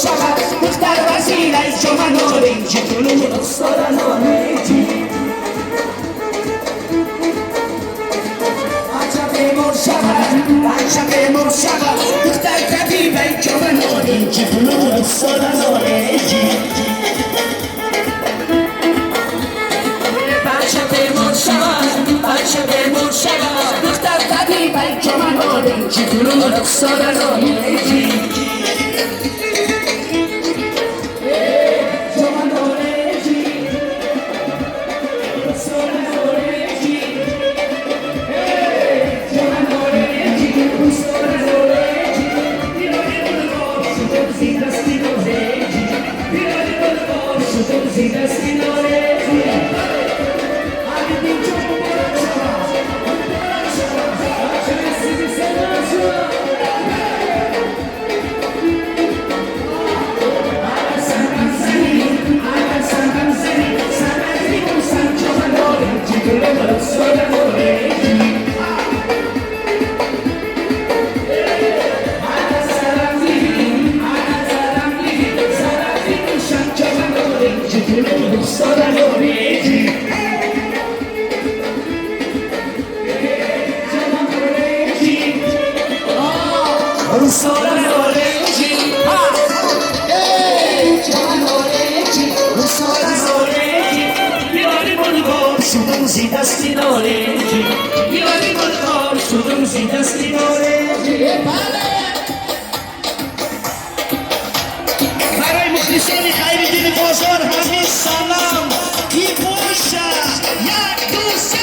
شود دختر وزیر از جمع نارنجی کنون رخسار نارنجی عجب مر شود دختر طبیب از جمع نارنجی کنون رخسار نارنجی عجب مر شود دختر طبیب از جمع نارنجی کنون رخسار نارنجی برای مخلصان خیر دین بازار همه سلام کی باشه یک دو سه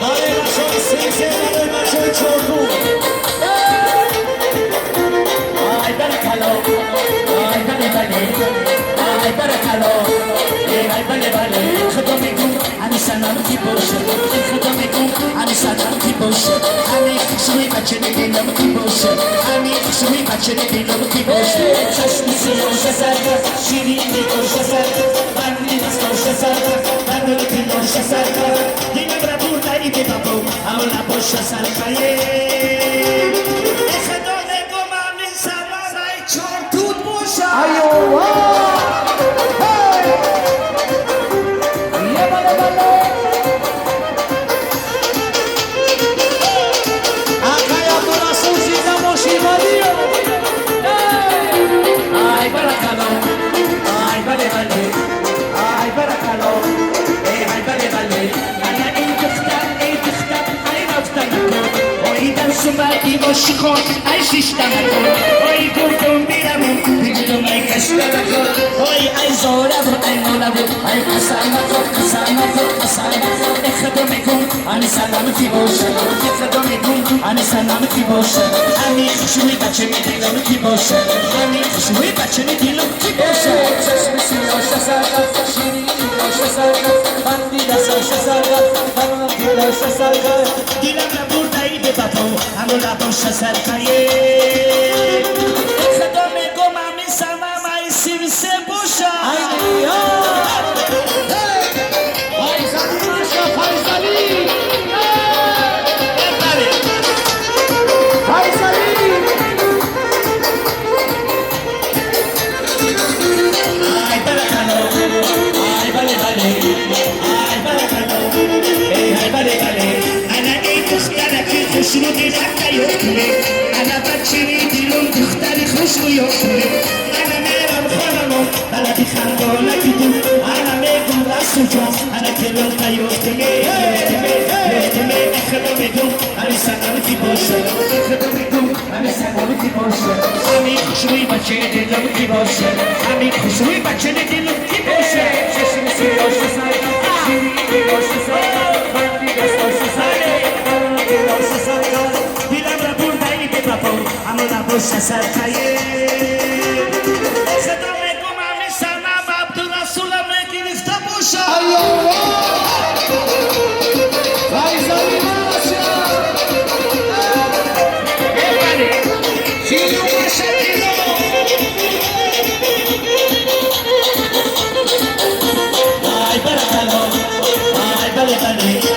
برای بچه‌های سه برای بچه‌های چهارگو آی برکلا آی برکلا آی بله خدا میگم همین سلام کی باشه خدا میگم همین سلام کی باشه همین خوشوی بچه دلم کی باشه همین خوشوی بچه دلم کی باشه چشم سیاوش سرد شیرینی گوش سرد بندی دستاش سرد بندی پیلاش سرد دیگه برابر داری بابا اولا باشه سرخایه خدا میگم همین سلام ای چهار توت باشه سومدی باشی خون ای شیشتم کن ای گفتم بیرم بگیرم ای کشتم کن ای زارم ای مولم ای قسم خدا میگم آنی سلامتی باشه خدا میگم آنی سلامتی باشه آنی خوشوی بچه میدیلم کی باشه آنی خوشوی بچه میدیلم کی باشه چشم سیاش سرگرد شیرینی باشه سرگرد بندی دستاش سرگرد بندی پیلاش سرگرد دیلم نبود ای به بابا همو لباش سرکایه خدا میگم همین سلام ای سیویسه باشه شنو دیدم یوتونه انا بچه‌ی دیلم دختری خوشبو یوتونه انا میرم خانمو بلدی خندانکی تو انا میگم راستو جان انا کلم یوتونه یوتونه خدا میگم همین سلامتی باشه خدا میگم همین سلامتی باشه همین خوشبوی بچه دیلم کی باشه همین خوشبوی بچه دیلم کی باشه چشم سیاوش سرگرد شیرینی باشه سرگرد بندی دستاش سرگرد دیلم را بردهی به بابا اما نباشه سرخایه خدا میگم همین سلام عبدالرسول میگرفته باشه فایزالی باشه ببری چیزو باشه دیلو آی برکلا آی بله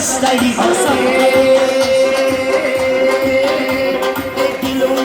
Bastay,